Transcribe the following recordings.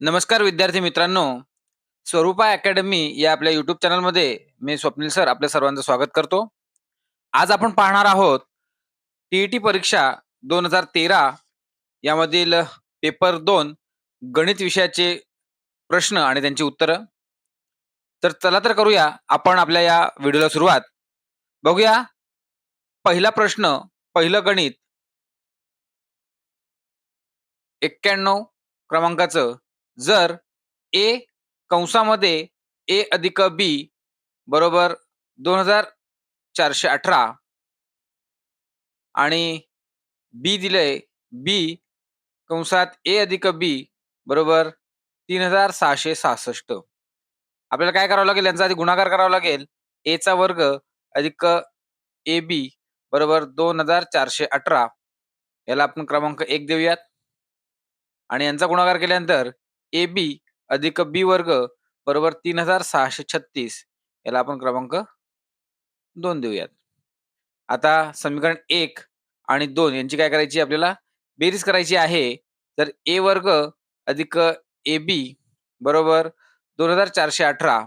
नमस्कार विद्यार्थी मित्रांनो, स्वरूपा अकॅडमी या आपल्या YouTube चॅनलमध्ये मी स्वप्नील सर आपल्या सर्वांचं स्वागत करतो. आज आपण पाहणार आहोत टी परीक्षा 2013 यामधील पेपर 2 गणित विषयाचे प्रश्न आणि त्यांची उत्तरं. तर चला तर करूया आपण आपल्या या व्हिडिओला सुरुवात. बघूया पहिला प्रश्न, पहिलं गणित 91 क्रमांकाचं. जर ए कंसामध्ये ए अधिक बी बरोबर 2418 आणि बी दिलंय बी कंसात ए अधिक बी बरोबर 3666. आपल्याला काय करावं लागेल, यांचा आधी गुणाकार करावा लागेल. ए चा वर्ग अधिक ए बी बरोबर 2418. याला आपण क्रमांक 1 देऊयात आणि यांचा गुणाकार केल्यानंतर ए बी अधिक बी वर्ग बरोबर 3636. याला आपण क्रमांक 2 देऊयात. आता समीकरण 1 आणि 2 यांची काय करायची, आपल्याला बेरीज करायची आहे. तर ए वर्ग अधिक ए बी बरोबर 2418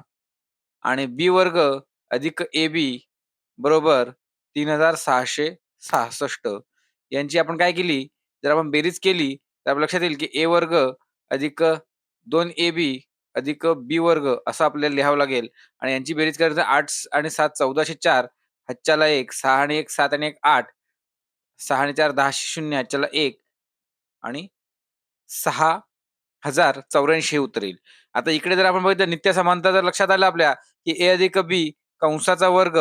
आणि बी वर्ग अधिक ए बी बरोबर 3666. यांची आपण काय केली, जर आपण बेरीज केली तर आपल्या लक्षात येईल की ए वर्ग अधिक 2ab अधिक बी वर्ग असं आपल्याला लिहावं लागेल. आणि यांची बेरीज करायचं 8 आणि 7 1404, हातच्याला 1, 6 आणि 1 7 आणि 1 8, 6 आणि 4 10 0, हातच्याला 1 आणि 6084 हे उत्तर येईल. आता इकडे जर आपण बघितलं नित्य समानता जर लक्षात आलं आपल्या, की ए अधिक बी कंसाचा वर्ग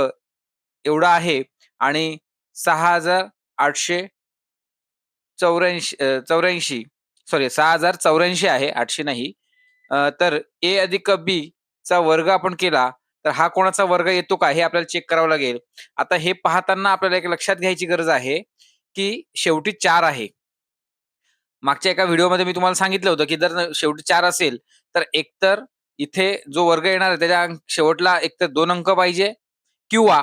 एवढा आहे आणि 6884 सॉरी 6084 आहे, 800 नाही. तर ए अधिक बी चा वर्ग आपण केला तर हा कोणाचा वर्ग येतो का हे आपल्याला चेक करावं लागेल. आता हे पाहताना आपल्याला एक लक्षात घ्यायची गरज आहे की शेवटी 4 आहे. मागच्या एका व्हिडिओमध्ये मी तुम्हाला सांगितलं होतं की जर शेवटी 4 असेल तर एकतर इथे जो वर्ग येणार आहे त्याच्या शेवटला एकतर 2 अंक पाहिजे किंवा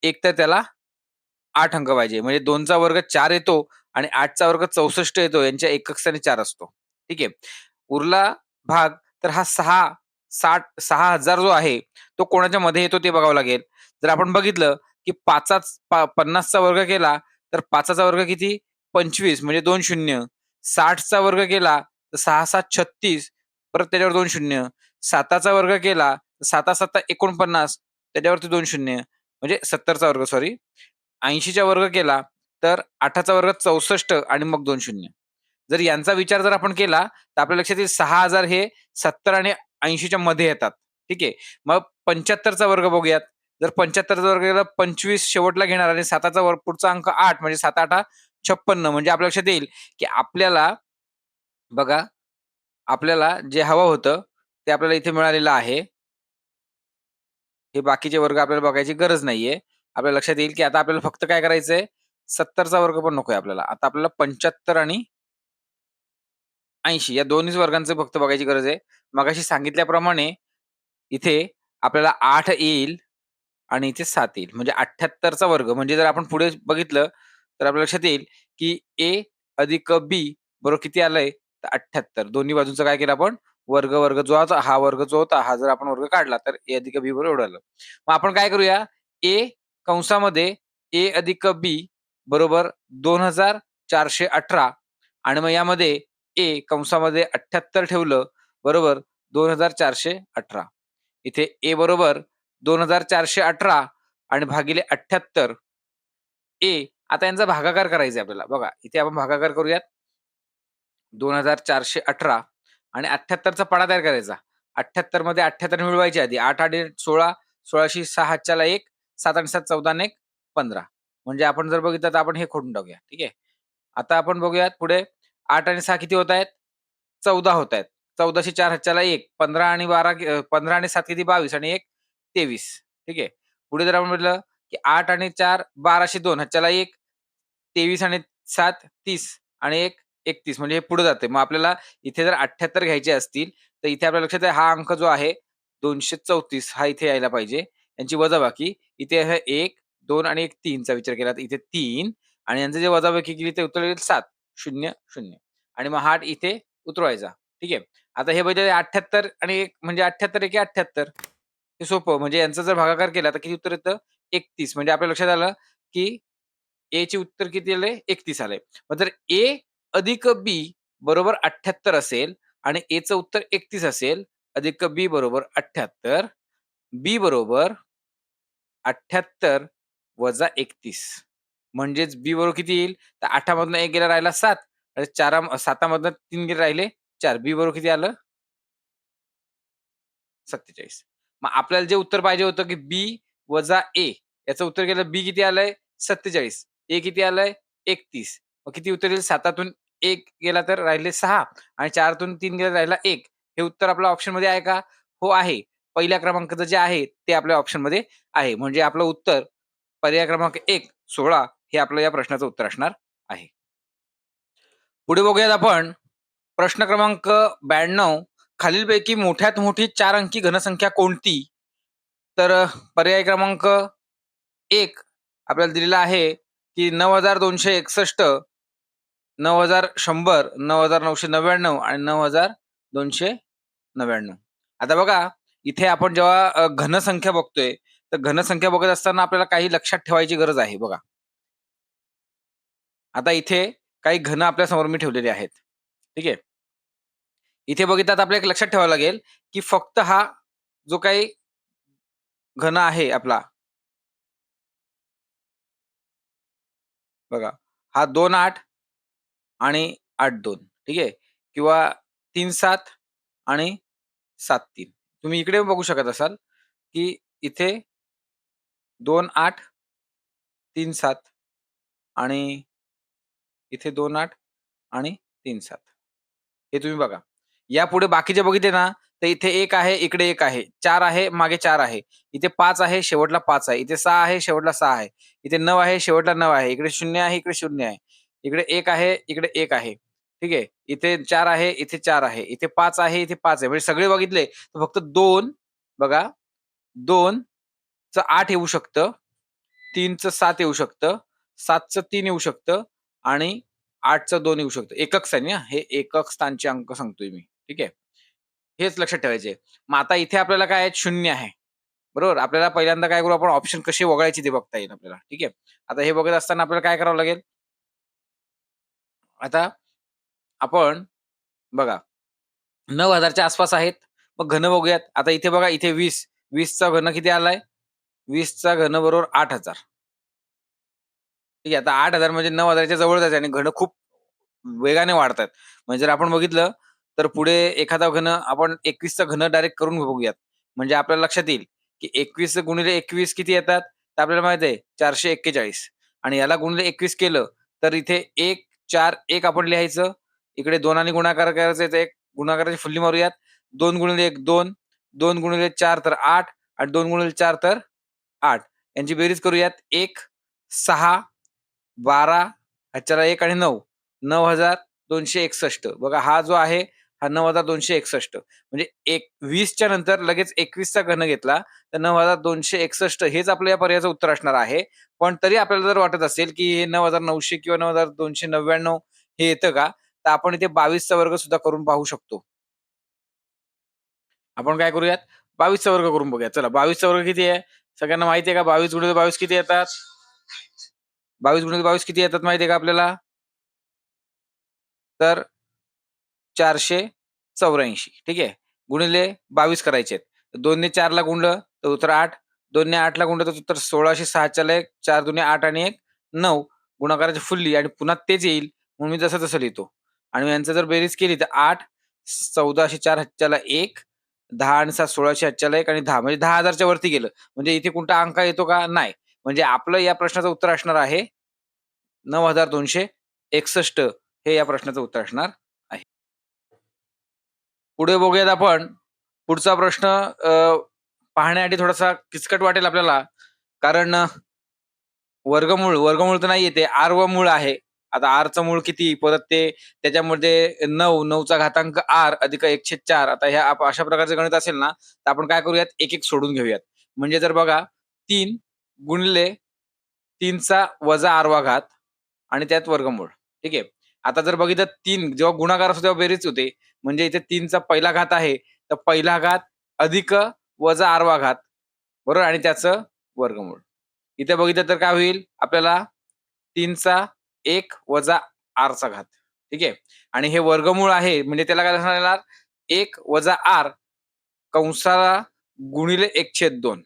एकतर त्याला 8 अंक पाहिजे. म्हणजे 2चा वर्ग 4 येतो आणि 8चा वर्ग 64 येतो. यांच्या एकक स्थानी 4 असतो. ठीक आहे. उरला भाग तर हा 6000 जो आहे तो कोणाच्या मध्ये येतो ते बघावं लागेल. जर आपण बघितलं की 50चा वर्ग केला तर 5चा वर्ग किती 25 म्हणजे 2 शून्य. 60चा वर्ग केला तर 6 7 36 परत त्याच्यावर 2 शून्य. 7चा वर्ग केला तर 7 7 49 त्याच्यावरती 2 शून्य म्हणजे 70चा वर्ग सॉरी. 80चा वर्ग केला तर 8चा वर्ग 64 आणि मग 2 शून्य. जर यांचा विचार जर आपण केला तर आपल्या लक्षात येईल 6000 हे 70 आणि 80च्या मध्ये येतात. ठीक आहे. मग 75चा वर्ग बघूयात. जर 75चा वर्ग केला 25 शेवटला घेणार आणि 7चा वर्ग पुढचा अंक 8 म्हणजे 7 8 56 म्हणजे आपल्या लक्षात येईल की आपल्याला बघा, आपल्याला जे हवं होतं ते आपल्याला इथे मिळालेलं आहे. हे बाकीचे वर्ग आपल्याला बघायची गरज नाहीये. आपल्या लक्षात येईल की आता आपल्याला फक्त काय करायचंय, 70चा वर्ग पण नकोय आपल्याला. आता आपल्याला 75 आणि 80 या दोन्हीच वर्गांचं फक्त बघायची गरज आहे. मगाशी सांगितल्याप्रमाणे इथे आपल्याला 8 येईल आणि इथे 7 येईल. म्हणजे 78चा वर्ग. म्हणजे जर आपण पुढे बघितलं तर आपल्या लक्षात येईल की ए अधिक बी बरोबर किती आलंय तर 78. दोन्ही बाजूंचा काय केलं आपण वर्ग, वर्ग जो होता हा वर्ग जो होता हा जर आपण वर्ग काढला तर ए अधिक बी बरोबर एवढं आलं. मग आपण काय करूया, ए कंसामध्ये ए अधिक बी बरोबर 2418 आणि मग यामध्ये ए कंसामध्ये 78 ठेवलं बरोबर 2418. इथे ए बरोबर 2418 आणि भागिले 78 ए. आता यांचा भागाकार करायचा आहे आपल्याला. बघा इथे आपण भागाकार करूयात. 2418 आणि 78चा पाढा तयार करायचा. 78 मध्ये 78 मिळवायचे आधी. 8 आणि 16, 16शी 6 हातच्याला 1, 7 आणि 7 14 आणि 1 15. म्हणजे आपण जर बघितलं तर आपण हे खोडून टाकूया. ठीक आहे. आता आपण बघूयात पुढे 8 आणि 6 किती होत आहेत? 14 होत आहेत. 14शी 4 हातच्याला 1, 15 आणि 12 15 आणि 7 किती 22 आणि 1 23. ठीक आहे. पुढे जर आपण म्हटलं की 8 आणि 4 12शी 2 हातच्याला 1, 23 आणि 7 30 आणि 1 31 म्हणजे हे पुढे जाते. मग आपल्याला इथे जर 78 घ्यायचे असतील तर इथे आपल्या लक्षात आहे हा अंक जो आहे 234 हा इथे यायला पाहिजे. यांची वजाबाकी इथे आहे 1, 2 आणि 1 3चा विचार केला तर इथे 3 आणि यांचं जे वजाबाकी केली ते उत्तर येईल 7 0 0 आणि मग 8 इथे उतरवायचा. ठीक आहे. आता हे बघितलं 78 आणि 1 म्हणजे 78 एके 78. हे सोपं म्हणजे यांचा जर भागाकार केला तर किती उत्तर येतं? 31 म्हणजे आपल्या लक्षात आलं, की ए चे उत्तर किती आले? 31 आले. मग जर ए अधिक बी बरोबर 78 असेल आणि एचं उत्तर 31 असेल, अधिक बी बरोबर 78, बी बरोबर 78 वजा 31 म्हणजेच बी बरोबर किती येईल? तर 8 मधनं 1 गेला राहिला 7 आणि 7 मधनं 3 गेले राहिले 4. बी बरोबर किती आलं? 47. मग आपल्याला जे उत्तर पाहिजे होतं, की बी वजा ए याचं उत्तर केलं बी किती आलंय? 47. ए किती आलंय? 31. मग किती उत्तर येईल? 7तून 1 गेला तर राहिले 6 आणि 4तून 3 गेला राहिला 1. हे उत्तर आपल्या ऑप्शनमध्ये आहे का? हो आहे. पहिल्या क्रमांकाचं जे आहे ते आपल्या ऑप्शनमध्ये आहे. म्हणजे आपलं उत्तर पर्याय क्रमांक 1, 16 हे आपलं या प्रश्नाचं उत्तर असणार आहे. पुढे बघूयात आपण प्रश्न क्रमांक 92 खालीलपैकी मोठ्यात मोठी 4 अंकी घनसंख्या कोणती? तर पर्याय क्रमांक 1 आपल्याला दिलेला आहे, की 9261, 9100, 9999 आणि 9299. आता बघा, इथे आपण जेव्हा घनसंख्या बघतोय, तर घनसंख्या बघत असताना आपल्याला काही लक्षात ठेवायची गरज आहे बघा. आता इथे काही घन आपल्यासमोर मी ठेवलेले आहेत. ठीक आहे. इथे बघितलं तर आपल्याला एक लक्षात ठेवावं लागेल, की फक्त हा जो काही घन आहे आपला, बघा, हा 2-8 आणि 8-2 ठीक आहे किंवा 3-7 आणि 7-3. तुम्ही इकडे बघू शकत असाल, की इथे 2-8, 3-7 आणि इथे 2-8 आणि 3-7. हे तुम्ही बघा. यापुढे बाकीचे बघितले ना, तर इथे 1 आहे, इकडे 1 आहे. 4 आहे, मागे 4 आहे. इथे 5 आहे, शेवटला 5 आहे. इथे 6 आहे, शेवटला 6 आहे. इथे 9 आहे, शेवटला 9 आहे. इकडे 0 आहे, इकडे 0 आहे. इकडे 1 आहे, इकडे 1 आहे. ठीक आहे. इथे 4 आहे, इथे 4 आहे. इथे 5 आहे, इथे 5 आहे. म्हणजे सगळे बघितले तर फक्त 2 बघा 2चं 8 येऊ शकतं, 3चं 7 येऊ शकतं, 7चं 3 येऊ शकतं आणि 8चं 2 येऊ शकतं. एकक स्थानी हां, हे एकक स्थानचे अंक सांगतोय मी. ठीक आहे. हेच लक्षात ठेवायचे. मग आता इथे आपल्याला काय आहे? 0 आहे. बरोबर? आपल्याला पहिल्यांदा काय करू आपण ऑप्शन कसे वगळायचे ते बघता येईल आपल्याला. ठीक आहे. आता हे बघत असताना आपल्याला काय करावं लागेल? आता आपण बघा 9,000च्या आसपास आहेत. मग घन बघूयात. आता इथे बघा इथे 20. 20चा घन किती आलाय? 20चा घन बरोबर 8,000. ठीक आहे. आता 8,000 म्हणजे 9,000च्या जवळच आहे आणि घन खूप वेगाने वाढतायत. म्हणजे जर आपण बघितलं, तर पुढे एखादा घन आपण 21चा घन डायरेक्ट करून बघूयात. म्हणजे आपल्याला लक्षात येईल, की 21 गुणिले 21 किती येतात? तर आपल्याला माहिती आहे 441 आणि याला गुणिले 21 केलं, तर इथे 1, 4, 1 आपण लिहायचं. इकडे 2 गुणाकार करायचा तर 1 गुणाकाराची फुल्ली मारूयात. 2 गुणिले 1 2, 2 गुणिले 4 तर 8 आणि 2 गुणिले 4 तर 8. यांची बेरीज करूयात. 1, 6, 12 ह्याच्याला 1 आणि 9. 9,261 बघा हा जो आहे हा 9,261 म्हणजे 20च्या नंतर लगेच 21चा घन घेतला तर 9,261 हेच आपल्या या पर्यायाचं उत्तर असणार आहे. पण तरी आपल्याला जर वाटत असेल की हे 9,900 किंवा 9,299 हे येतं का? तर आपण इथे 22चा वर्ग सुद्धा करून पाहू शकतो. आपण काय करूयात 22चा वर्ग करून बघूया. चला 22चा वर्ग किती आहे? सगळ्यांना माहिती आहे का 22 गुणिले 22 किती येतात? 22 गुणिले 22 किती येतात माहिती आहे का आपल्याला? तर 484 ठीक आहे. गुणिले 22 करायचे आहेत. 2 ने 4ला गुणलं तर उत्तर 8. 2 ने 8ला गुणलं तर उत्तर 1606च्याला 1, 4 दुने 8 आणि 1 9. गुणाकाराची फुल्ली आणि पुन्हा तेच येईल म्हणून मी जसं तसं लिहितो. आणि यांचं जर बेरीज केली तर 8, 1404 ह्याच्याला 1, 10 आणि 7 1600 ह्याच्याला 1 आणि 10 म्हणजे 10,000च्या वरती गेलं. म्हणजे इथे कोणता अंक येतो का? नाही. म्हणजे आपलं या प्रश्नाचं उत्तर असणार आहे 9,261 हे या प्रश्नाचं उत्तर असणार आहे. पुढे बघूयात आपण. पुढचा प्रश्न पाहण्यासाठी थोडासा किचकट वाटेल आपल्याला. कारण वर्गमूळ तर नाहीये ते r आहे. आता rचं मूळ किती? परत ते त्याच्यामध्ये 9, 9चा घातांक r अधिक 1/4 आता ह्या अशा प्रकारचं गणित असेल ना, तर आपण काय करूयात एक-एक सोडून घेऊयात. म्हणजे जर बघा 3 गुणिले 3चा वजा r वा घात आणि त्यात वर्गमूळ. ठीक आहे. आता जर बघितलं 3 जेव्हा गुणाकार असतो तेव्हा बेरीज होते. म्हणजे इथे 3चा पहिला घात आहे, तर पहिला घात अधिक वजा आरवा घात, बरोबर? आणि त्याचं वर्गमूळ. इथे बघितलं तर काय होईल आपल्याला 3चा 1 वजा आरचा घात. ठीक आहे. आणि हे वर्गमूळ आहे म्हणजे त्याला काय असणार येणार 1 वजा आर कंसाला गुणिले 1/2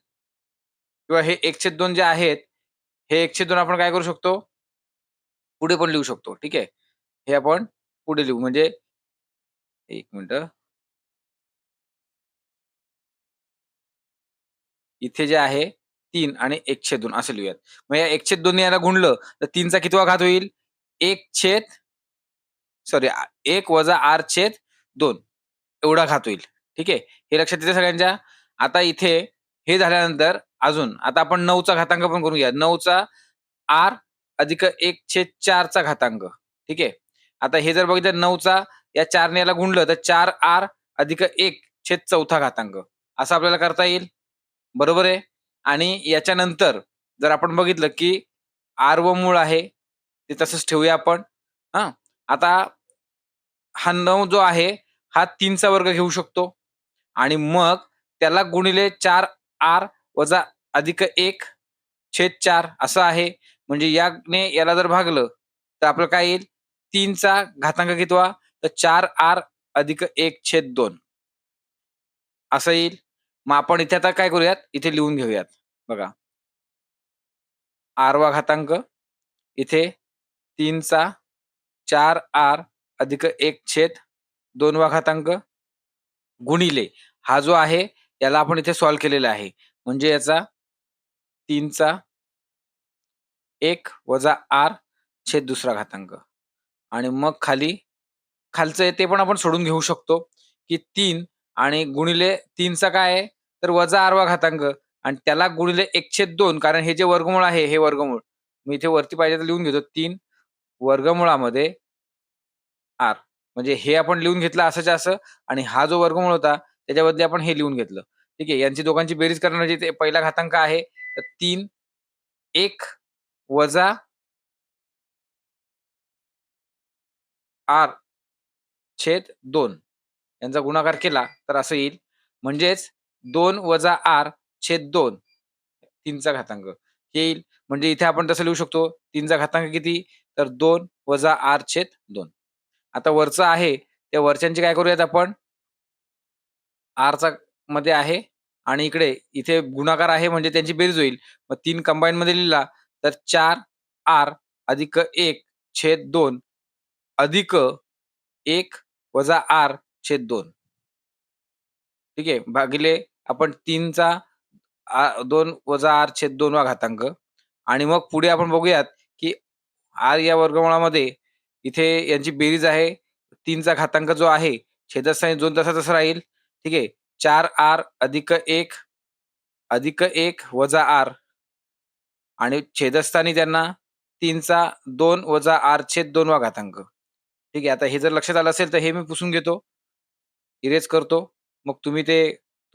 किंवा हे 1/2 जे आहेत, हे 1/2 आपण काय करू शकतो? पुढे पण लिहू शकतो. ठीक आहे. हे आपण पुढे लिहू म्हणजे 1 मिनिटं. इथे जे आहे 3 आणि 1/2 असं लिहूयात. मग या 1/2 ने याला गुणलं तर 3चा कितवा घात होईल? 1 छेद सॉरी 1 वजा आर छेद 2 एवढा घात होईल. ठीक आहे. हे लक्षात येतं सगळ्यांच्या? आता इथे हे झाल्यानंतर अजून आता आपण 9चा घातांक पण करूया. 9चा आर अधिक 1/4 चा घातांक. ठीक आहे. आता हे जर बघितलं 9चा या 4 ने याला गुणलं तर 4 आर अधिक 1/4 घातांक असं आपल्याला करता येईल. बरोबर आहे. आणि याच्यानंतर जर आपण बघितलं की आर व मूळ आहे, ते तसंच ठेवूया आपण. हां. आता हा 9 जो आहे, हा 3चा वर्ग घेऊ शकतो आणि मग त्याला गुणिले 4 आर वजा अधिक 1/4 असं आहे. म्हणजे याने याला जर भागलं, तर आपलं काय येईल? 3चा घातांक कितवा? तर 4 आर अधिक 1/2 असं येईल. मग आपण इथे आता काय करूयात, इथे लिहून घेऊयात. बघा, आरवा घातांक इथे 3चा 4 आर अधिक 1/2 वा घातांक गुणिले हा जो आहे याला आपण इथे सॉल्व्ह केलेला आहे. म्हणजे याचा 3चा 1 वजा आर छेद दुसरा घातांक आणि मग खालचं आहे ते पण आपण सोडून घेऊ शकतो, की 3 आणि गुणिले 3चा काय आहे, तर वजा आरवा घातांक आणि त्याला गुणिले 1/2 कारण हे जे वर्गमूळ आहे हे वर्गमूळ. मी इथे वरती पाहिजे तर लिहून घेतो 3 वर्गमुळामध्ये आर. म्हणजे हे आपण लिहून घेतलं असंच्या असं आणि हा जो वर्गमूळ होता त्याच्या बदली आपण हे लिहून घेतलं. ठीक आहे. यांची दोघांची बेरीज करणं म्हणजे ते पहिला घातांक आहे. तर 3 1 वजा आर छेद 2 यांचा गुणाकार केला तर असं येईल. म्हणजेच 2 वजा आर छेद 2 3चा घातांक हे येईल. म्हणजे इथे आपण तसं लिहू शकतो 3चा घातांक किती? तर 2 वजा आर छेद 2. आता वरचं आहे त्या वरच्यांची काय करूयात आपण आरचा मध्ये आहे आणि इथे गुणाकार आहे म्हणजे त्यांची बेरीज होईल. मग 3 कंबाईनमध्ये लिहिला तर 4 आर अधिक 1 छेद 2 अधिक 1 वजा आर छेद 2 ठीक आहे. भागिले आपण 3चा 2 वजा आर छेद 2 वा घातांक आणि मग पुढे आपण बघूयात, की आर या वर्गमूळामध्ये इथे यांची बेरीज आहे. 3चा घातांक जो आहे छेदस्थानी 2 तसा तसा राहील. ठीक आहे. 4 आर अधिक 1 वजा आर आणि छेदस्थानी त्यांना 3चा 2 वजा आर छेद 2 वा घातांक. ठीक आहे. आता हे जर लक्षात आलं असेल तर हे मी पुसून घेतो. इरेज करतो. मग तुम्ही ते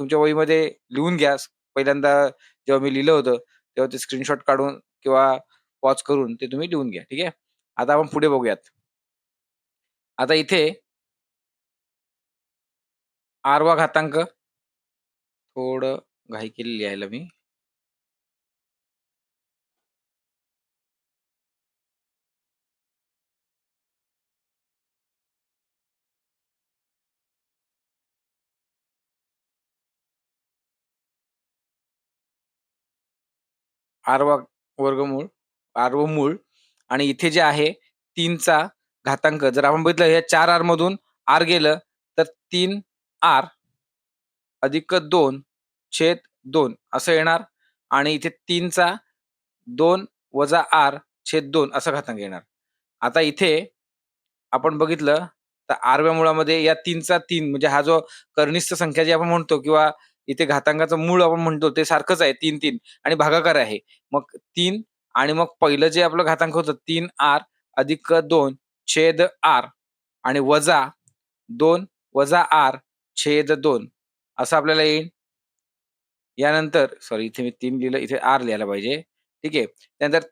तुमच्या वहीमध्ये लिहून घ्या. पहिल्यांदा जेव्हा मी लिहिलं होतं, तेव्हा ते स्क्रीनशॉट काढून किंवा पॉज करून ते तुम्ही लिहून घ्या. ठीक आहे. आता आपण पुढे बघूयात. आता इथे 8वा घातांक थोडं घाई केली लिहायला मी. 8वा वर्गमूळ 8वं मूळ आणि इथे जे आहे 3चा घातांक जर आपण बघितलं या 4 आर मधून आर गेलं तर 3 आर अधिक 2 छेद 2 असं येणार आणि इथे 3चा 2 वजा आर छेद 2 असा घातांक येणार. आता इथे आपण बघितलं तर 8व्या मुळामध्ये या 3चा 3 म्हणजे हा जो कर्निष्ठ संख्या जी आपण म्हणतो किंवा इथे घातांकाचं मूळ आपण म्हणतो ते सारखंच आहे 3 आणि भागाकार आहे. मग 3 आणि मग पहिलं जे आपलं घातांक होतं 3 आर अधिक 2 छेद आर आणि वजा 2 वजा आर छेद 2 असं आपल्याला येईल. यानंतर सॉरी इथे मी 3 लिहिलं, इथे आर लिहायला पाहिजे. ठीक आहे. त्यानंतर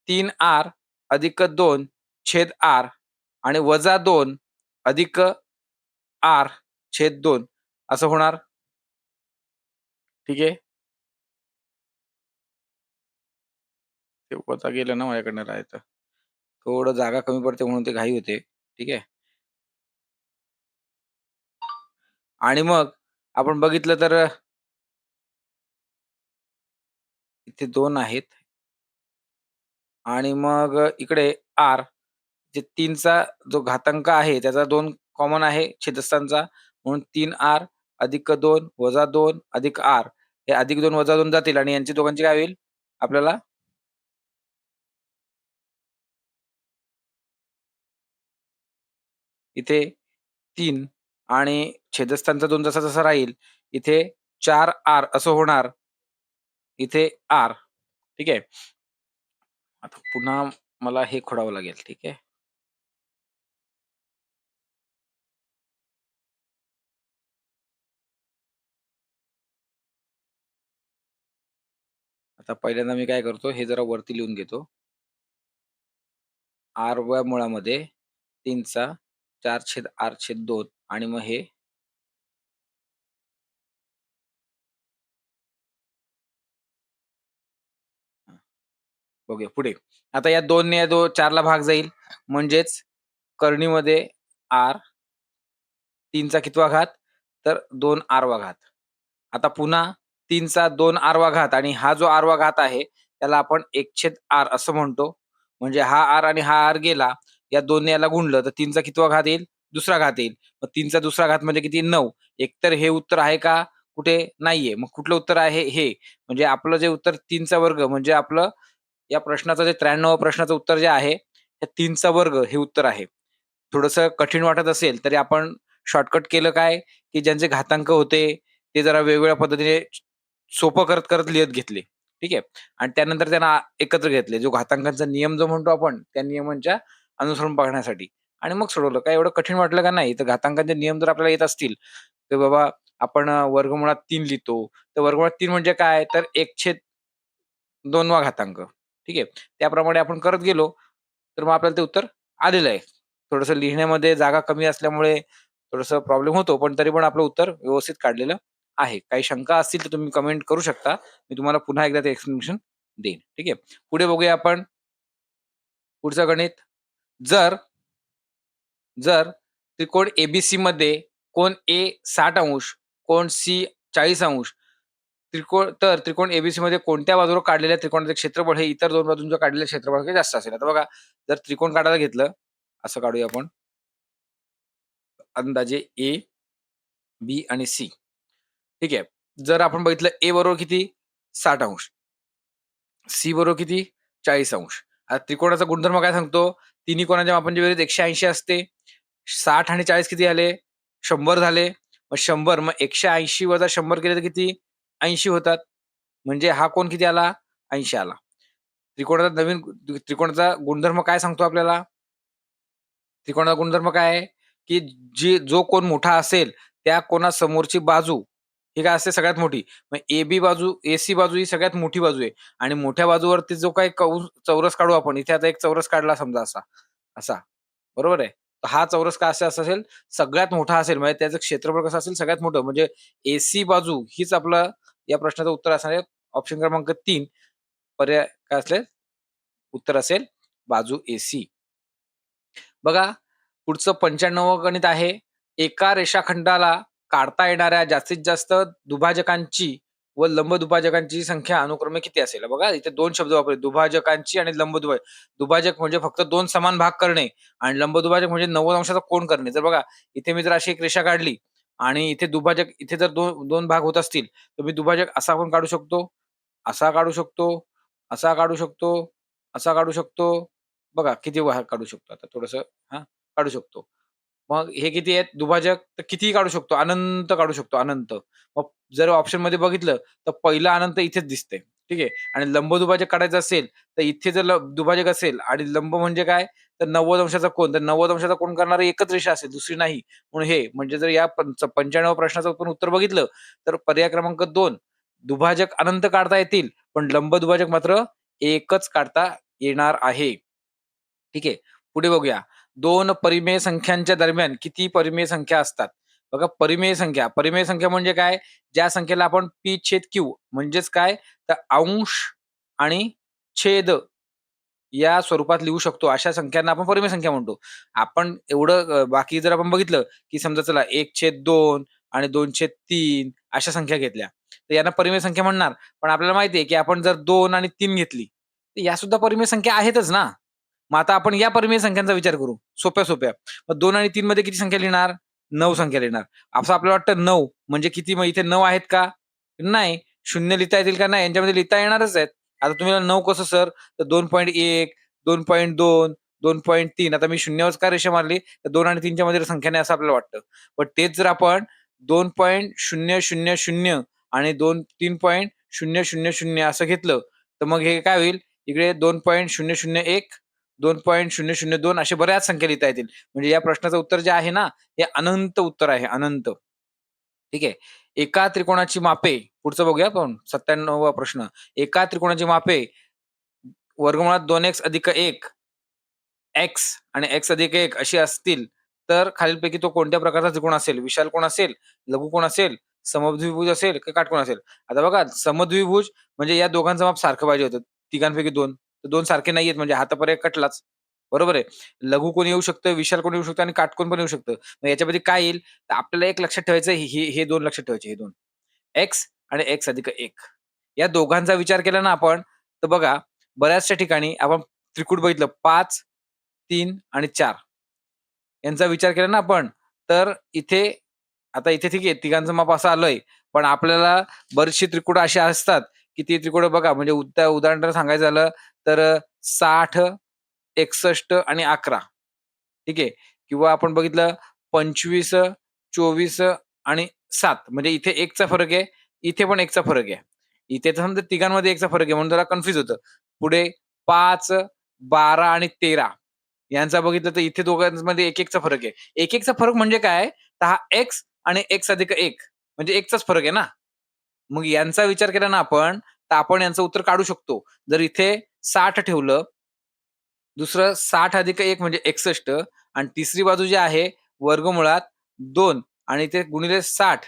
3 आर अधिक 2 छेद आर आणि वजा 2 अधिक आर छेद 2 असं होणार. ठीक आहे. ते होता गेलं ना माझ्याकडनं राहायचं. थोडं जागा कमी पडते म्हणून ते घाई होते. ठीक आहे. आणि मग आपण बघितलं तर इथे 2 आहेत आणि मग इकडे आर जे 3चा जो घातांक आहे त्याचा 2 कॉमन आहे छेदस्थानचा म्हणून 3r अधिक 2 वजा 2 अधिक r हे अधिक 2 वजा 2 जातील आणि यांची दोघांची काय होईल? आपल्याला इथे 3 आणि छेदस्थानचा 2 जसा जसा राहील इथे 4r असं होणार. इथे r. ठीक आहे. आता पुन्हा मला हे खोडावं लागेल. ठीक आहे. आता पहिल्यांदा मी काय करतो, हे जरा वरती लिहून घेतो. r व्या मुळामध्ये 3चा 4/r/2 आणि मग हे बघूया पुढे. आता या 2 ने 4 ला भाग जाईल म्हणजेच करणीमध्ये r 3चा कितवा घात? तर 2r वा घात. आता पुन्हा 3चा 2r वा घात आणि हा जो r वा घात आहे त्याला आपण 1/r असं म्हणतो. म्हणजे हा r आणि हा r गेला. या 2 ने याला गुणलं तर 3चा कितवा घात येईल? दुसरा घात येईल. मग 3चा दुसरा घात म्हणजे किती? 9. एकतर हे उत्तर आहे का? कुठे? नाहीये. मग कुठलं उत्तर आहे? हे. म्हणजे आपलं जे उत्तर 3चा वर्ग म्हणजे आपलं या प्रश्नाचं जे 93 प्रश्नाचं उत्तर जे आहे, ते 3चा वर्ग हे उत्तर आहे. थोडंसं कठीण वाटत असेल तरी आपण शॉर्टकट केलं काय, की ज्यांचे घातांक होते ते जरा वेगवेगळ्या पद्धतीने सोपं करत लिहत घेतले. ठीक आहे. आणि त्यानंतर त्यांना एकत्र घेतले. जो घातांकांचा नियम जो म्हणतो आपण, त्या नियमांच्या अनुसरून बघण्यासाठी आणि मग सोडवलं. काय एवढं कठीण वाटलं का नाही? तर घातांकाचे नियम जर आपल्याला येत असतील, तर बाबा आपण वर्गमुळात 3 लिहितो. तर वर्गमुळात 3 म्हणजे काय? तर 1/2 वा घातांक. ठीक आहे. त्याप्रमाणे आपण करत गेलो, तर मग आपल्याला ते उत्तर आलेलं आहे. थोडंसं लिहिण्यामध्ये जागा कमी असल्यामुळे थोडंसं प्रॉब्लेम होतो, पण तरी पण आपलं उत्तर व्यवस्थित काढलेलं आहे. काही शंका असतील तर तुम्ही कमेंट करू शकता. मी तुम्हाला पुन्हा एकदा ते एक्सप्लेनेशन देईन. ठीक आहे. पुढे बघूया आपण पुढचं गणित. जर जर त्रिकोण एबीसीमध्ये कोन ए 60° कोन सी 40° त्रिकोण एबीसीमध्ये कोणत्या बाजूला काढलेल्या त्रिकोणाचे क्षेत्रफळ हे इतर 2 बाजूंच्या काढलेल्या क्षेत्रफळापेक्षा जास्त असेल. आता बघा जर त्रिकोण काढायला घेतलं, असं काढूया आपण अंदाजे ए, बी आणि सी. ठीक आहे. जर आपण बघितलं ए बरोबर किती? 60°. सी बरोबर किती? 40°. आता त्रिकोणाचा गुणधर्म काय सांगतो? तिन्ही कोणाच्या मापांची बेरीज 180 असते. 60 आणि 40 किती झाले? 100 झाले. मग 100 मग 180 वजा 100 केले तर किती? 80 होतात. म्हणजे हा कोन किती आला? 80 आला. त्रिकोणाचा गुणधर्म काय सांगतो आपल्याला? त्रिकोणाचा गुणधर्म काय आहे? की जो कोन मोठा असेल, त्या कोनासमोरची बाजू ही काय असते सगळ्यात मोठी. मग एबी बाजू, एसी बाजू ही सगळ्यात मोठी बाजू आहे आणि मोठ्या बाजूवरती जो काही चौरस काढू आपण. इथे आता एक चौरस काढला समजा असा, असा. बरोबर आहे? तर हा चौरस काय असा असेल? सगळ्यात मोठा असेल म्हणजे त्याचं क्षेत्रफळ कसं असेल? सगळ्यात मोठं म्हणजे एसी बाजू हीच आपलं या प्रश्नाचं उत्तर असणार आहे. ऑप्शन क्रमांक 3 पर्याय काय असेल? उत्तर असेल बाजू एसी. बघा पुढचं 95वं गणित आहे. एका रेषाखंडाला काढता येणाऱ्या जास्तीत जास्त दुभाजकांची व लंबदुभाजकांची संख्या अनुक्रमे किती असेल? बघा इथे 2 शब्द वापरले. दुभाजकांची आणि लंबदुभाजक. दुभाजक म्हणजे फक्त 2 समान भाग करणे आणि लंबदुभाजक म्हणजे 90 अंशाचा कोन करणे. जर बघा इथे मी जर अशी एक रेषा काढली आणि इथे दुभाजक इथे जर 2 भाग होत असतील, तर मी दुभाजक असा पण काढू शकतो, असा काढू शकतो, असा काढू शकतो, असा काढू शकतो. बघा किती भाग काढू शकतो आता थोडंसं हां, काढू शकतो. मग हे किती आहेत दुभाजक? तर कितीही काढू शकतो. अनंत काढू शकतो, अनंत. मग जर ऑप्शनमध्ये बघितलं, तर पहिलं अनंत इथेच दिसतंय. ठीक आहे. आणि लंबदुभाजक काढायचं असेल, तर इथे जर दुभाजक असेल आणि लंब म्हणजे काय? तर 90 अंशाचा कोन. तर 90 अंशाचा कोन करणारी एकच रेषा असेल, दुसरी नाही. म्हणून हे म्हणजे जर या 95 प्रश्नाचं पण उत्तर बघितलं, तर पर्याय क्रमांक 2 दुभाजक अनंत काढता येतील, पण लंबदुभाजक मात्र एकच काढता येणार आहे. ठीक आहे. पुढे बघूया. 2 परिमेय संख्यांच्या दरम्यान किती परिमेय संख्या असतात? बघा परिमेय संख्या म्हणजे काय? ज्या संख्येला आपण पी छेद क्यू म्हणजेच काय? तर अंश आणि छेद या स्वरूपात लिहू शकतो. अशा संख्यांना आपण परिमेय संख्या म्हणतो. आपण एवढं बाकी जर आपण बघितलं, की समजा चला 1/2 आणि 2/3 अशा संख्या घेतल्या. तर यांना परिमेय संख्या म्हणणार. पण आपल्याला माहिती आहे, की आपण जर 2 आणि 3 घेतली, तर या सुद्धा परिमेय संख्या आहेतच ना. मग आता आपण या परिमेय संख्यांचा विचार करू. सोप्या-सोप्या. मग 2 आणि 3 मध्ये किती संख्या लिहिणार? 9 संख्या लिहिणार. असं आपल्याला वाटतं 9 म्हणजे किती? मग इथे 9 आहेत का? नाही. 0 लिहिता येतील का? नाही. यांच्यामध्ये लिहिता येणारच आहेत. आता तुम्ही 9 कसं सर? तर 2.1, 2.2, 2.3 आता मी शून्यावरच का रेषा मारली? तर 2 आणि 3च्या मध्ये संख्या नाही असं आपल्याला वाटतं. पण तेच जर आपण 2.000 आणि 3.000 असं घेतलं, तर मग हे काय होईल? इकडे 2.001, 2.002 अशा बऱ्याच संख्या लिहिता येतील. म्हणजे या प्रश्नाचं उत्तर जे आहे ना, हे अनंत उत्तर आहे, अनंत. ठीक आहे. एका त्रिकोणाची मापे पुढचं बघूया आपण 97वा प्रश्न. एका त्रिकोणाची मापे वर्गमुळात 2x अधिक 1 x आणि x अधिक 1 अशी असतील, तर खालीलपैकी तो कोणत्या प्रकारचा त्रिकोण असेल? विशाल कोण असेल? लघुकोण असेल? समद्विभुज असेल? की काटकोन असेल? आता बघा समद्विभुज म्हणजे या दोघांचं माप सारखं पाहिजे होतं. तिघांपैकी 2. तर 2 सारखे नाहीयेत म्हणजे हा तर पर्याय कटलाच. बरोबर आहे. लघुकोन येऊ शकतं, विशाल कोण येऊ शकतं आणि काटकोन पण येऊ शकतं. मग याच्यामध्ये काय येईल? तर आपल्याला एक लक्षात ठेवायचं हे 2 लक्षात ठेवायचे हे 2. x आणि x अधिक 1. या दोघांचा विचार केला ना आपण, तर बघा बऱ्याचशा ठिकाणी आपण त्रिकूट बघितलं 5, 3 आणि 4 यांचा विचार केला ना आपण, तर इथे ठीक आहे तिघांचं माप असं आलंय. पण आपल्याला बरीचशी त्रिकुटं अशी असतात, की ती त्रिकुटं बघा म्हणजे उदाहरण सांगायचं झालं तर 60, 61 आणि 11 ठीक आहे. किंवा आपण बघितलं 25, 24 आणि 7 म्हणजे इथे 1 चा फरक आहे, इथे पण 1 चा फरक आहे. इथे तर समजा तिघांमध्ये 1 चा फरक आहे म्हणून जरा कन्फ्यूज होतं. पुढे 5, 12 आणि 13 यांचा बघितलं तर इथे दोघांमध्ये 1-1 चा फरक आहे. 1-1 चा फरक म्हणजे काय? तर हा x आणि x अधिक 1 म्हणजे 1 चाच फरक आहे ना. मग यांचा विचार केला ना आपण, तर आपण यांचं उत्तर काढू शकतो. जर इथे 60 ठेवलं, दुसरं 60 अधिक 1 म्हणजे 61 आणि तिसरी बाजू जी आहे वर्गमुळात 2 आणि ते गुणिले 60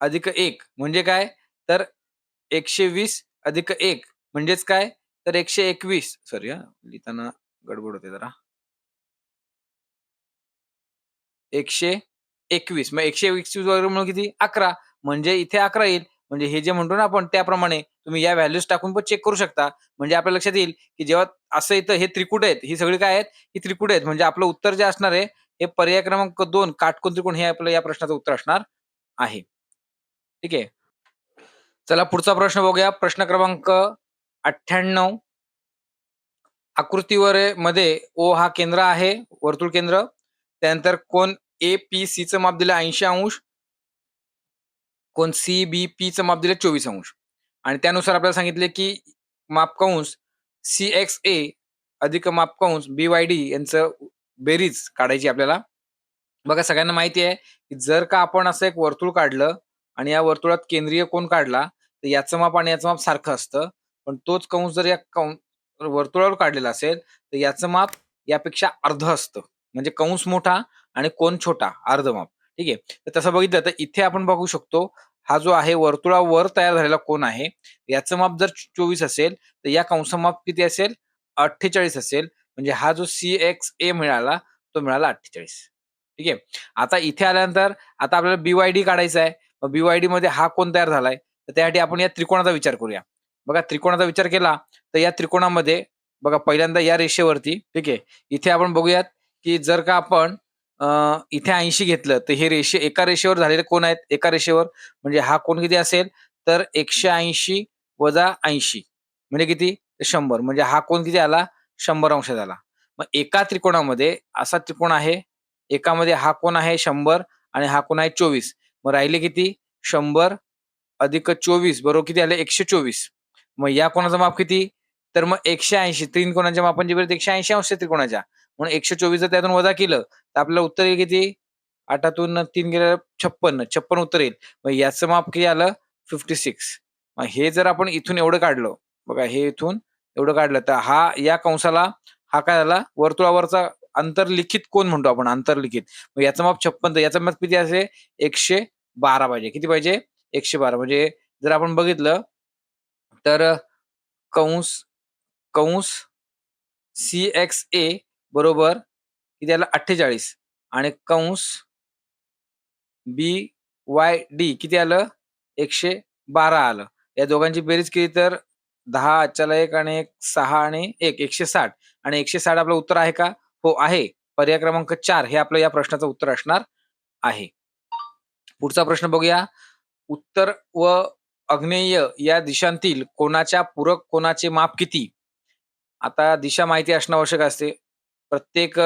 अधिक 1 म्हणजे काय? तर 120 अधिक 1 म्हणजेच काय? तर 121 सॉरी हां, लिहिताना गडबड होते जरा. 121 मग 121 वर्गमूळ किती? 11 म्हणजे इथे 11 येईल. म्हणजे हे जे म्हणतो ना आपण त्याप्रमाणे तुम्ही या व्हॅल्यूज टाकून पण चेक करू शकता. म्हणजे आपल्या लक्षात येईल, की जेव्हा असं येतं हे त्रिकूट आहेत. ही सगळी काय आहेत? ही त्रिकूट आहेत. म्हणजे आपलं उत्तर जे असणार आहे, हे पर्याय क्रमांक 2 काटकोन त्रिकोण हे आपलं या प्रश्नाचं उत्तर असणार आहे. ठीक आहे. चला पुढचा प्रश्न बघूया. प्रश्न क्रमांक 98 आकृतीवर मध्ये ओ हा केंद्र आहे, वर्तुळ केंद्र. त्यानंतर कोन APCचं माप दिलं 80° कोन CBPचं माप दिलं 24° आणि त्यानुसार आपल्याला सांगितले, की मापकंस CXA अधिक मापकंस BYD यांचं बेरीज काढायची आपल्याला. बघा सगळ्यांना माहिती आहे, की जर का आपण असं एक वर्तुळ काढलं आणि या वर्तुळात केंद्रीय कोन काढला, तर याचं माप आणि याचं माप सारखं असतं. पण तोच कंस जर या वर्तुळावर काढलेला असेल, तर याचं माप यापेक्षा अर्धं असतं. म्हणजे कंस मोठा आणि कोन छोटा, अर्धं माप. ठीक आहे. तर तसं बघितलं तर इथे आपण बघू शकतो, हा जो आहे वर्तुळावर तयार झालेला कोन आहे, याचं माप जर 24 असेल, तर या कंसाचं माप किती असेल? 48 असेल. म्हणजे हा जो CXA मिळाला, तो मिळाला 48. ठीक आहे. आता इथे आल्यानंतर आता आपल्याला BYD काढायचा आहे. मग BYDमध्ये हा कोन तयार झालाय. तर त्यासाठी आपण या त्रिकोणाचा विचार करूया. बघा त्रिकोणाचा विचार केला, तर या त्रिकोणामध्ये बघा पहिल्यांदा या रेषेवरती ठीक आहे. इथे आपण बघूयात, की जर का आपण इथे 80 घेतलं, तर हे एका रेषेवर झालेले कोन आहेत, एका रेषेवर. म्हणजे हा कोन किती असेल? तर 180 वजा 80 म्हणजे किती? 100 म्हणजे हा कोन किती आला? 100 अंश झाला. मग एका त्रिकोणामध्ये असा त्रिकोण आहे, एकामध्ये हा कोन आहे 100 आणि हा कोन आहे 24. मग राहिले किती? 100 अधिक 24 बरोबर किती आले? 124. मग या कोनाचं माप किती? तर मग 180 3 कोनांच्या मापांची बेरीज 180 अंश आहे त्रिकोणाच्या. म्हणून 124 जर त्यातून वजा केलं, तर आपल्याला उत्तर येईल किती? 8तून 3 गेलं 56. 56 उत्तर येईल. मग याचं माप किती आलं? 56. मग हे जर आपण इथून एवढं काढलं, बघा हे इथून एवढं काढलं, तर हा या कंसाला हा काय झाला? वर्तुळावरचा अंतर्लिखित कोन म्हणतो आपण अंतर्लिखित. मग याचं माप 56 तर याचं माप किती असेल 112 पाहिजे. किती पाहिजे? 112 म्हणजे जर आपण बघितलं तर कंस कंस CXA बरोबर किती आलं 48 आणि कंस BYD किती आलं? 112 आलं. या दोघांची बेरीज केली तर 10 हातच्याला 1 आणि 1 6 आणि 1 160 आणि 160 आपलं उत्तर आहे का? हो आहे. पर्याय क्रमांक 4 हे आपलं या प्रश्नाचं उत्तर असणार आहे. पुढचा प्रश्न बघूया. उत्तर व आग्नेय या दिशांतील कोनाच्या पूरक कोनाचे माप किती? आता दिशा माहिती असणं आवश्यक असते. प्रत्येक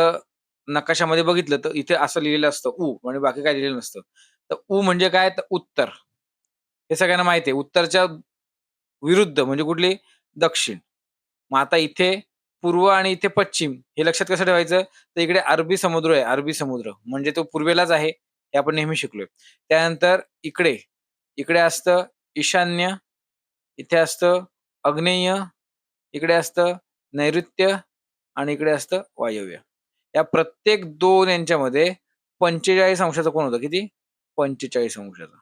नकाशामध्ये बघितलं तर इथे असं लिहिलेलं असतं उ आणि बाकी काही लिहिलेलं नसतं. तर उ म्हणजे काय? तर उत्तर. हे सगळ्यांना माहिती आहे. उत्तरच्या विरुद्ध म्हणजे कुठली? दक्षिण. मग आता इथे पूर्व आणि इथे पश्चिम हे लक्षात कसं ठेवायचं? तर इकडे अरबी समुद्र आहे, अरबी समुद्र म्हणजे तो पूर्वेलाच आहे, हे आपण नेहमी शिकलोय. त्यानंतर इकडे, इकडे असतं ईशान्य, इथे असतं आग्नेय, इकडे असतं नैऋत्य आणि इकडे असतं वायव्य. या प्रत्येक 2 यांच्यामध्ये 45 अंशाचा कोन होता. किती? 45 अंशाचा.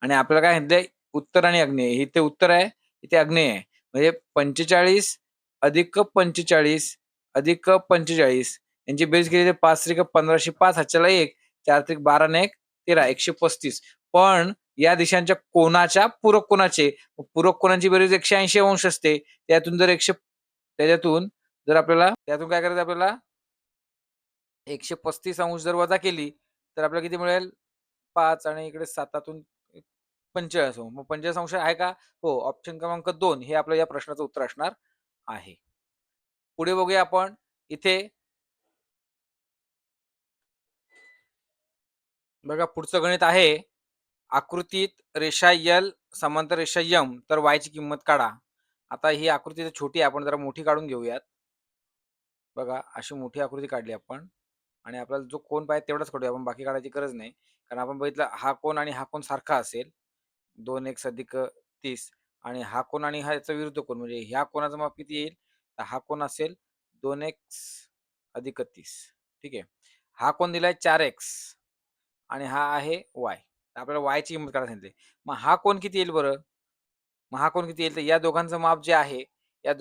आणि आपल्याला काय सांगितलंय उत्तर आणि आग्नेय. इथे उत्तर आहे, इथे आग्नेय आहे. म्हणजे 45 अधिक 45 अधिक 45 यांची बेरीज केली तर 5 त्रिक 1505 हातच्याला 1 4 त्रिक 12 आणि 1 13 135 पण या दिशांच्या कोनाच्या पूरक कोनाचे पूरक कोनांची बेरीज 180 अंश असते. त्याच्यातून जर आपल्याला त्यातून काय करायचं आपल्याला 135 अंश जर वजा केली तर आपल्याला किती मिळेल? 5 आणि इकडे 7 45 मग 45 अंश आहे का? हो. ऑप्शन क्रमांक 2 हे आपलं या प्रश्नाचं उत्तर असणार आहे. पुढे बघूया आपण इथे बघा पुढचं गणित आहे. आकृतीत रेषा L समांतर रेषा M तर y ची किंमत काढा. आता ही आकृती तर छोटी आहे. आपण जरा मोठी काढून घेऊयात. बघा अशी मोठी आकृती काढली आपण आणि आपल्याला जो कोन पाहिजे तेवढाच काढूया आपण बाकी काढायची गरज नाही. कारण आपण बघितलं हा कोन आणि हा कोन सारखा असेल. 2x अधिक 30 आणि हा कोन आणि हा याचा विरुद्ध कोन म्हणजे ह्या कोनाचं माप किती येईल? तर हा कोन असेल 2x अधिक 30. ठीक आहे. हा कोन दिलाय 4x आणि हा आहे y. आपल्याला y ची किंमत काढायला सांगितली. मग हा कोन किती येईल बरं? मग हा कोन किती येईल? तर या दोघांचं माप जे आहे, या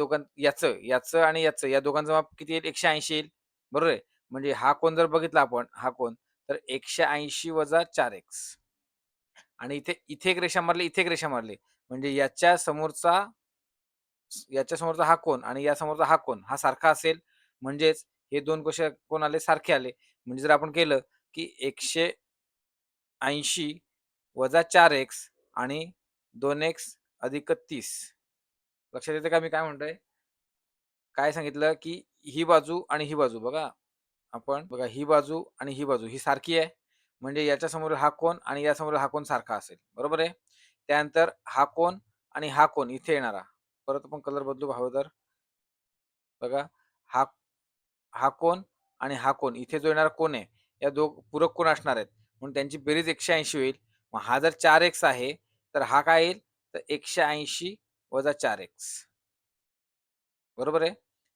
याचं आणि याचं या दोघांचं माप किती येईल? 180 येईल. बरोबर आहे? म्हणजे हा कोन जर बघितला आपण हा कोन तर 180 वजा 4x आणि इथे इथे एक रेषा मारली, इथे एक रेषा मारली. म्हणजे याच्या समोरचा हा कोन आणि या समोरचा हा कोन हा सारखा असेल. म्हणजेच हे 2 कोन आले सारखे आले. म्हणजे जर आपण केलं की 180 वजा 4x आणि 2x अधिक 30 लक्षात येतं का मी काय म्हणतोय? काय सांगितलं की ही बाजू आणि ही बाजू बघा आपण बघा ही बाजू आणि ही बाजू ही सारखी आहे. म्हणजे याच्या समोर हा कोन आणि या समोर हा कोन सारखा असेल. बरोबर आहे? त्यानंतर हा कोन आणि हा कोन इथे येणारा. परत आपण कलर बदलू हवं तर. बघा हा हा कोन आणि हा कोन इथे जो येणारा कोन आहे, या पूरक कोन असणार आहेत. म्हणून त्यांची बेरीज 180 होईल. मग हा जर 4x आहे, तर हा काय येईल? तर 180 वजा 4x. बरोबर आहे?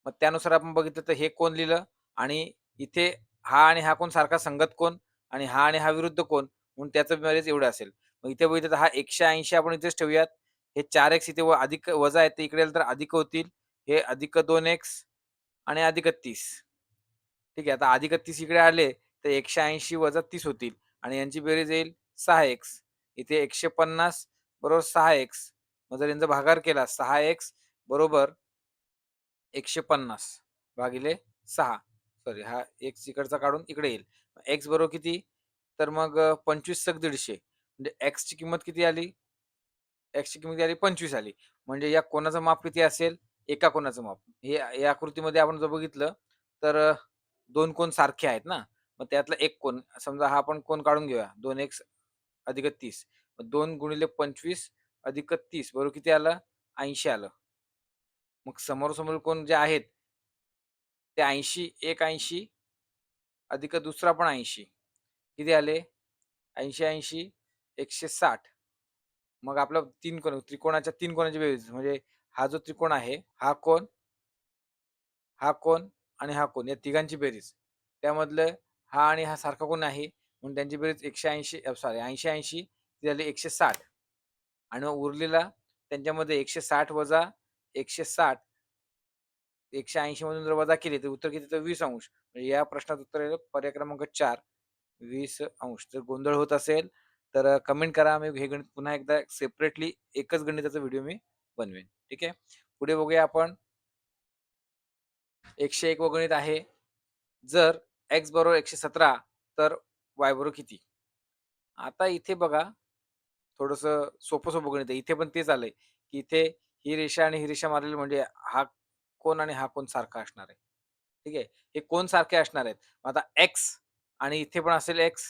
मग त्यानुसार आपण बघितलं तर हे कोन लिहिलं आणि इथे हा आणि हा कोन सारखा संगत कोन आणि हा आणि हा विरुद्ध कोन म्हणून त्याचं बेरीज एवढं असेल. मग इथे बघितलं तर हा 180 आपण इथेच ठेवूयात. हे 4x इथे अधिक वजा आहे, ते इकडे आलं तर अधिक होतील. हे अधिक 2x आणि अधिक 30. ठीक आहे. आता अधिक 30 इकडे आले तर 180 वजा 30 होतील आणि यांची बेरीज येईल 6x. इथे 150 बरोबर 6x. मग जर यांचा भागाकार केला 6x बरोबर 150 भागिले 6. सॉरी हा x इकडचा काढून इकडे येईल. x बरोबर किती? तर मग 25 सक 150 म्हणजे x ची किंमत किती आली? x ची किंमत आली 25 आली. म्हणजे या कोनाचं माप किती असेल? एका कोनाचं माप. हे या आकृतीमध्ये आपण जर बघितलं तर 2 कोन सारखे आहेत ना. मग त्यातला एक कोन समजा हा आपण कोन काढून घेऊया 2x अधिक 30. 2 गुणिले 25 अधिक 30 बरोबर किती आलं? 80 आलं. मग समोर कोन जे आहेत ते 80 एक 80 अधिक दुसरा पण 80 किती आले? 80 160 मग आपलं 3 कोन त्रिकोणाच्या 3 कोनाची बेरीज म्हणजे हा जो त्रिकोण आहे, हा कोन आणि हा कोन या तिघांची बेरीज. त्यामधलं हा आणि हा सारखा कोन आहे म्हणून त्यांची बेरीज 180 सॉरी 80-80 ती झाली 160 आणि मग उरलेला त्यांच्यामध्ये 160 वजा 160 180 मधून जर वजा केली तर उत्तर किती येतं 20 अंश. म्हणजे या प्रश्नाचं उत्तर आहे पर्याय क्रमांक 4 20 अंश. जर गोंधळ होत असेल तर कमेंट करा. मी हे गणित पुन्हा एकदा सेपरेटली एकच गणिताचा व्हिडिओ मी बनवेन. ठीक आहे. पुढे बघूया आपण 101 वं गणित आहे. जर x बरोबर 117 तर y बरोबर किती? आता इथे बघा थोडंसं सोपं गणित आहे. इथे पण तेच आलंय, की इथे ही रेषा आणि ही रेषा मारलेली म्हणजे हा कोन आणि हा कोन सारखा असणार आहे. ठीक आहे. हे कोन सारखे असणार आहेत. आता x आणि इथे पण असेल x,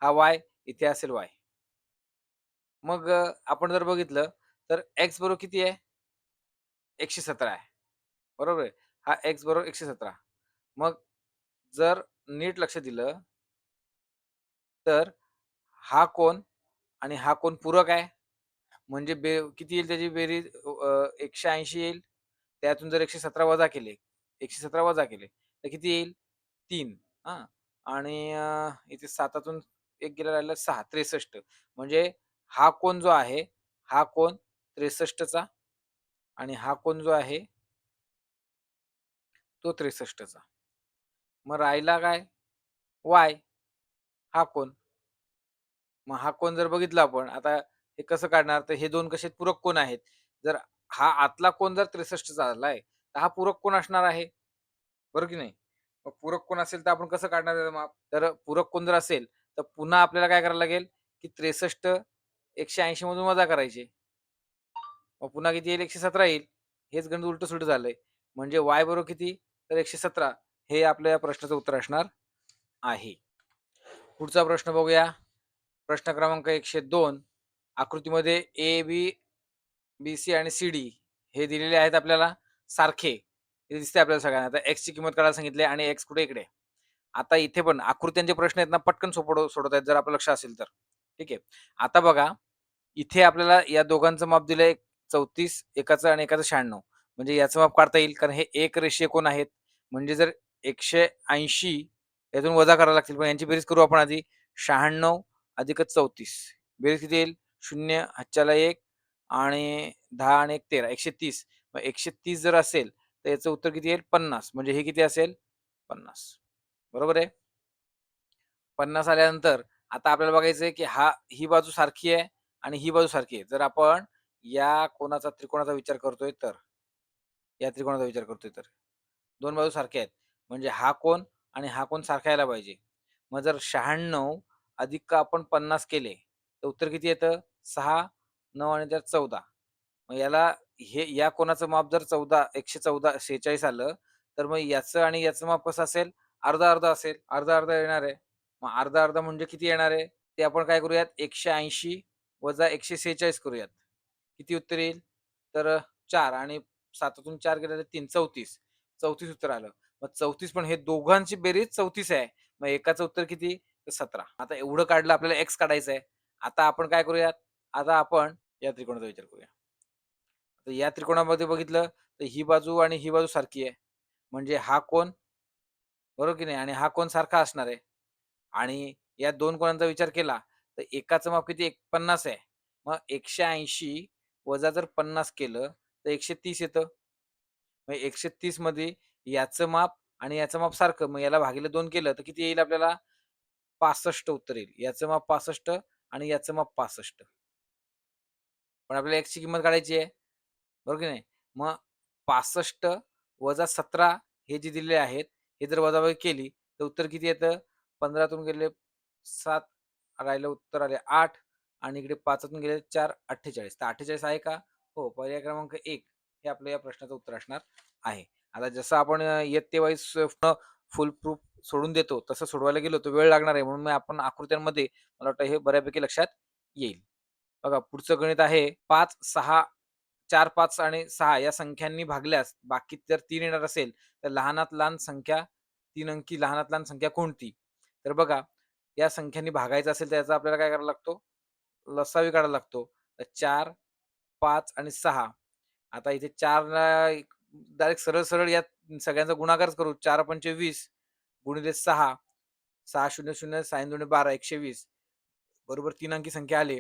हा y, इथे असेल y. मग आपण जर बघितलं तर x बरोबर किती आहे? 117 आहे. बरोबर आहे. हा x बरोबर 117. मग जर नीट लक्ष दिलं तर हा कोन आणि हा कोन पूरक आहे. म्हणजे किती येईल त्याची बेरीज 180 येईल. त्यातून जर 117 वजा केले, 117 वजा केले तर किती येईल? 3 हां. आणि इथे 7तून 1 गेला राहिला 6 63 म्हणजे हा कोन जो आहे, हा कोन 63चा आणि हा कोन जो आहे तो 63चा. मग राहिला काय? वाय हा कोन. मग हा कोन जर बघितला आपण आता हे कसं काढणार? तर हे दोन कसे पूरक कोन आहेत. जर हा आतला कोन जर 63चा आलाय, तर हा पूरक कोन असणार आहे. बरोबर की नाही? मग पूरक कोन असेल तर आपण कसं काढणार त्याचं माप? तर पूरक कोन जर असेल, तर पुन्हा आपल्याला काय करायला लागेल, की 63 180 मधून वजा करायचे. मग पुन्हा किती येईल? 117 येईल. हेच गणित उलटं-सुलटं झालंय. म्हणजे y बरोबर किती? तर 117 हे आपल्या या प्रश्नाचं उत्तर असणार आहे. पुढचा प्रश्न बघूया. प्रश्न क्रमांक 102 आकृतीमध्ये ए, बी, बी-सी आणि सी-डी हे दिलेले आहेत आपल्याला सारखे. हे दिसतंय आपल्याला सगळ्यांना. आता एक्सची किंमत काढायला सांगितली आणि एक्स कुठे इकडे. आता इथे पण आकृत्यांचे प्रश्न आहेत ना पटकन सोडवता आहेत जर आपलं लक्ष असेल तर. ठीक आहे. आता बघा इथे आपल्याला या दोघांचं माप दिलंय 34 एकाचं आणि एकाचं 96 म्हणजे याचं माप काढता येईल कारण हे एक रेषीय कोन आहेत. म्हणजे जर 180 यातून वजा करावं लागतील. पण यांची बेरीज करू आपण आधी. 96 अधिक 34 बेरीज किती येईल? 0 हातच्याला 1 आणि 10 आणि 1 13 130. मग 130 जर असेल तर याचं उत्तर किती येईल? 50 म्हणजे हे किती असेल? 50 बरोबर आहे. 50 आल्यानंतर आता आपल्याला बघायचंय की ही बाजू सारखी आहे आणि ही बाजू सारखी आहे. जर आपण या त्रिकोणाचा विचार करतोय तर, या त्रिकोणाचा विचार करतोय तर, दोन बाजू सारख्या आहेत. म्हणजे हा कोन आणि हा कोन सारखा यायला पाहिजे. मग जर 96 अधिक आपण 50 केले, तर उत्तर किती येतं? 6, 9 आणि त्यात 14. मग याला या कोनाचं माप जर 114 46 आलं, तर मग याचं आणि याचं माप कसं असेल? अर्धा-अर्धा असेल. अर्धा-अर्धा येणार आहे. मग अर्धा-अर्धा म्हणजे किती येणार आहे? ते आपण काय करूयात 180 वजा 146 करूयात. किती उत्तर येईल? तर 4 आणि 7तून 4 गेले तर 3 34. 34 उत्तर आलं. मग 34 पण हे दोघांची बेरीज 34 आहे. मग एकाचं उत्तर किती? तर 17. आता एवढं काढलं आपल्याला x काढायचं आहे. आता आपण काय करूयात? आता आपण या त्रिकोणाचा विचार करूया. तर या त्रिकोणामध्ये बघितलं तर ही बाजू आणि ही बाजू सारखी आहे. म्हणजे हा कोन बरोबर की नाही आणि हा कोन सारखा असणार आहे. आणि या दोन कोनांचा विचार केला तर एकाचं माप किती 50 आहे. मग 180 वजा जर 50 केलं तर 130 येतं. मग 130 मध्ये याचं माप आणि याचं माप सारखं. मग याला भागिले 2 केलं तर किती येईल आपल्याला? 65 उत्तर येईल. याचं माप 65 आणि याचं माप 65. पण आपल्याला x ची किंमत काढायची आहे. बरोबर की नाही? मग 65 वजा 17 हे जे दिलेले आहेत, हे जर वजाबाकी केली तर उत्तर किती येतं? 15 तून गेले 7 राहिलं उत्तर आले 8 आणि इकडे 5 तून गेले 4 48. तर 48 आहे का? हो. पर्याय क्रमांक 1 हे आपल्या या प्रश्नाचं उत्तर असणार आहे. आता जसं आपण इयत्ते वाईज फुल प्रूफ सोडून देतो, तसं सोडवायला गेलो तर वेळ लागणार आहे. म्हणून मग आपण आकृत्यांमध्ये मला वाटतं हे बऱ्यापैकी लक्षात येईल. बघा पुढचं गणित आहे 5, 6 4, 5 आणि 6 या संख्यांनी भागल्यास बाकी जर 3 येणार असेल, तर लहानात लहान संख्या 3 अंकी लहानात लहान संख्या कोणती? तर बघा या संख्यांनी भागायचं असेल तर याचा आपल्याला काय करायला लागतो? लसावी काढायला लागतो. तर 4, 5 आणि 6 आता इथे 4 ला डायरेक्ट सरळ-सरळ या सगळ्यांचा गुणाकारच करू. 4 पंचे 20 गुणिले 6, 6 शून्य शून्य 6 दुणे 12 120 बरोबर 3 अंकी संख्या आले.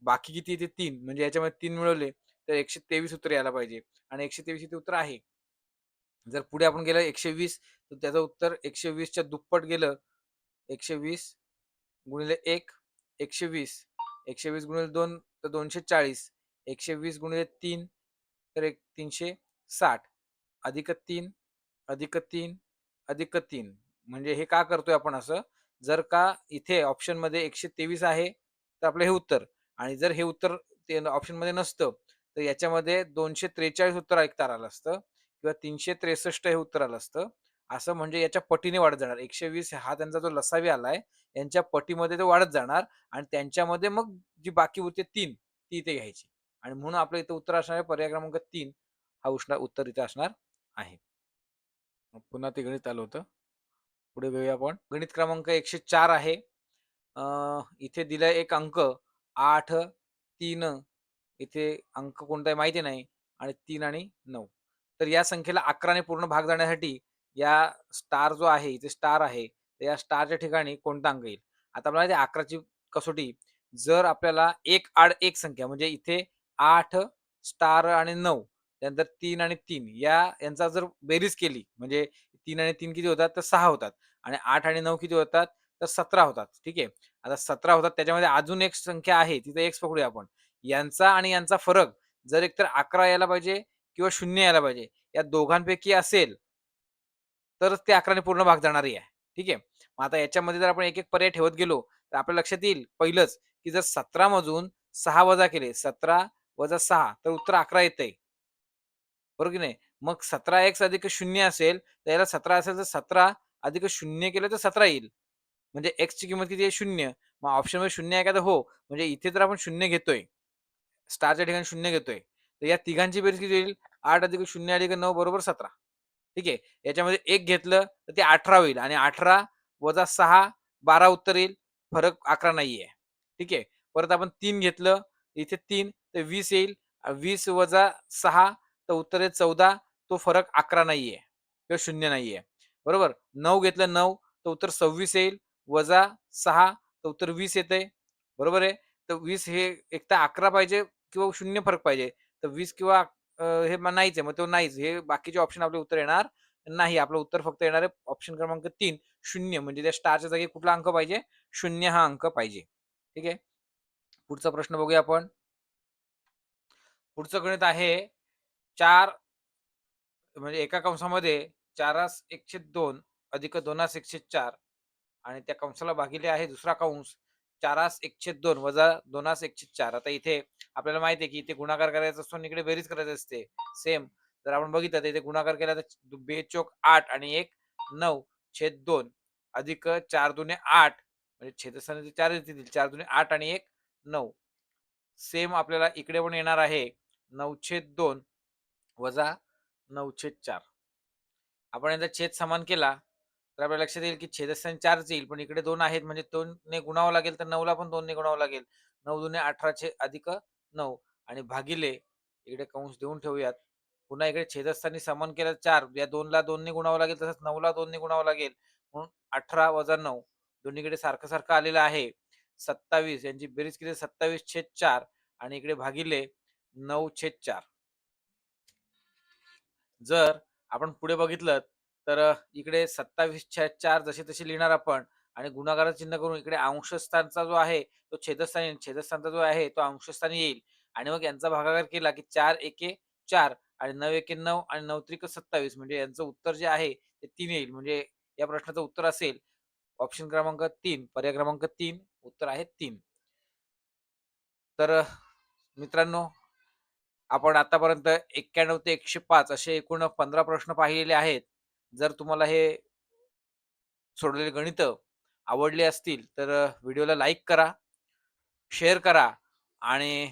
बाकी किती येते 3 म्हणजे याच्यामध्ये 3 मिळवले तर 123 उत्तर यायला पाहिजे आणि 123 इथे उत्तर आहे. जर पुढे आपण गेलं 120 तर त्याचं उत्तर 120 च्या दुप्पट गेलं. 120 गुणिले 1 120 120 गुणिले 2 तर 240 120 गुणिले 3 तर 360 अधिक 3 अधिक 3 अधिक 3 म्हणजे हे का करतोय आपण असं? जर का इथे ऑप्शन मध्ये 123 आहे तर आपलं हे उत्तर आणि जर हे उत्तर ते ऑप्शन मध्ये नसतं तर याच्यामध्ये 243 उत्तर ऐकता आलं असतं किंवा 363 हे उत्तर आलं असतं. असं म्हणजे याच्या पटीने वाढत जाणार. 120 हा त्यांचा जो लसावी आलाय यांच्या पटीमध्ये ते वाढत जाणार आणि त्यांच्यामध्ये मग जी बाकी उरते 3 ती इथे घ्यायची आणि म्हणून आपलं इथे उत्तर असणार आहे पर्याय क्रमांक 3 हा उत्तर इथे असणार आहे. पुन्हा ते गणित आलं होतं. पुढे घेऊया आपण. गणित क्रमांक 104 आहे. इथे दिलाय एक अंक 8, 3 इथे अंक कोणता आहे माहिती नाही आणि 3 आणि 9. तर या संख्येला 11 ने पूर्ण भाग जाण्यासाठी या स्टार जो आहे, इथे स्टार आहे. तर या स्टारच्या ठिकाणी कोणता अंक येईल? आता आपल्याला 11ची कसोटी जर आपल्याला 1 आड 1 संख्या म्हणजे इथे 8 स्टार आणि 9 त्यानंतर 3 आणि 3 यांचा जर बेरीज केली म्हणजे 3 आणि 3 किती होतात? तर 6 होतात आणि 8 आणि 9 किती होतात? तर 17 होतात. ठीक आहे. आता 17 होतात त्याच्यामध्ये अजून एक संख्या आहे तिथे एक्स पकडूया आपण. यांचा आणि यांचा फरक जर एकतर 11 यायला पाहिजे किंवा 0 यायला पाहिजे. या दोघांपैकी असेल तरच ते 11 ने पूर्ण भाग जाणारी आहे. ठीक आहे. मग आता याच्यामध्ये जर आपण एक-एक पर्याय ठेवत गेलो तर आपल्या लक्षात येईल पहिलंच की जर 17 मधून 6 वजा केले 17 वजा 6 तर उत्तर 11 येतंय. बरोबर की नाही? मग 17x अधिक 0 असेल तर याला 17 असेल तर 17 अधिक 0 केलं तर 17 येईल. म्हणजे x ची किंमत किती आहे? 0. मग ऑप्शनमध्ये 0 आहे का? तर हो. म्हणजे इथे तर आपण 0 घेतोय. स्टारच्या ठिकाणी 0 घेतोय. तर या तिघांची बेरीज किती होईल? 8 अधिक 0 अधिक 9 बरोबर 17. ठीक आहे. याच्यामध्ये 1 घेतलं तर ते 18 होईल आणि 18 वजा 6 12 उत्तर येईल. फरक 11 नाहीये. ठीक आहे. परत आपण 3 घेतलं, इथे 3 तर 20 येईल. 20 वजा 6 तर उत्तर आहे 14. तो फरक 11 नाहीये किंवा 0 नाहीये. बरोबर? 9 घेतलं 9 तर उत्तर 26 येईल. वजा 6 तर उत्तर 20 येतंय. बरोबर आहे? तर 20 हे एकतर 11 पाहिजे किंवा 0 फरक पाहिजे. तर 20 किंवा हे नाहीच आहे. मग तो नाहीच. हे बाकीचे ऑप्शन आपले उत्तर येणार नाही. आपलं उत्तर फक्त येणार आहे ऑप्शन क्रमांक 3 0 म्हणजे त्या स्टारच्या जागी कुठला अंक पाहिजे? 0 हा अंक पाहिजे. ठीक आहे. पुढचा प्रश्न बघूया आपण. पुढचं गणित आहे 4 म्हणजे एका कंसामध्ये 4 102 अधिक 2 104 आणि त्या कंसाला भागिले आहे दुसरा कंस 4 102 वजा 2 104. आता इथे आपल्याला माहिती आहे की इथे गुणाकार करायचा असतो आणि इकडे बेरीज करायची असते. सेम जर आपण बघितलं तर इथे गुणाकार केला तर बेचोक 8 आणि 1 9 छेद 2 अधिक 4 दुने 8 म्हणजे छेदस्थानी 4 येतील 4 दुने 8 आणि 1 9. सेम आपल्याला इकडे पण येणार आहे 9/2 वजा 9/4. आपण याचा छेद समान केला तर आपल्या लक्षात येईल की छेदस्थानी 4च येईल पण इकडे 2 आहेत म्हणजे 2 ने गुणावं लागेल तर 9 ला पण 2 ने गुणावं लागेल. 9 दुने 18 अधिक 9 आणि भागिले इकडे कंस देऊन ठेवूयात. पुन्हा इकडे छेदस्थानी समान केलं 4 या 2 ला 2 ने गुणावं लागेल तसंच 9 ला 2 ने गुणावं लागेल. म्हणून 18 वजा 9 दोन्हीकडे सारखं-सारखं आलेलं आहे. 27 यांची बेरीज केली 27/4 आणि इकडे भागिले 9/4. जर आपण पुढे बघितलं तर इकडे 27/4 जशी तशी लिहिणार आपण आणि गुणाकाराचं चिन्ह करून इकडे अंशस्थानचा जो आहे तो छेदस्थानी छेदस्थानचा जो आहे तो अंशस्थानी येईल आणि मग यांचा भागाकार केला की 4 एके 4 आणि 9 एके 9 आणि 9 त्रिक 27 म्हणजे यांचं उत्तर जे आहे ते 3 येईल. म्हणजे या प्रश्नाचं उत्तर असेल ऑप्शन क्रमांक 3 पर्याय क्रमांक 3 उत्तर आहे 3. तर मित्रांनो आपण आतापर्यंत 91 ते 105 असे एकूण 15 प्रश्न पाहिलेले आहेत. जर तुम्हाला हे सोडवलेले गणित आवडले असतील तर व्हिडिओला लाईक करा, शेअर करा आणि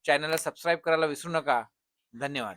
चॅनलला सबस्क्राईब करायला विसरू नका. धन्यवाद.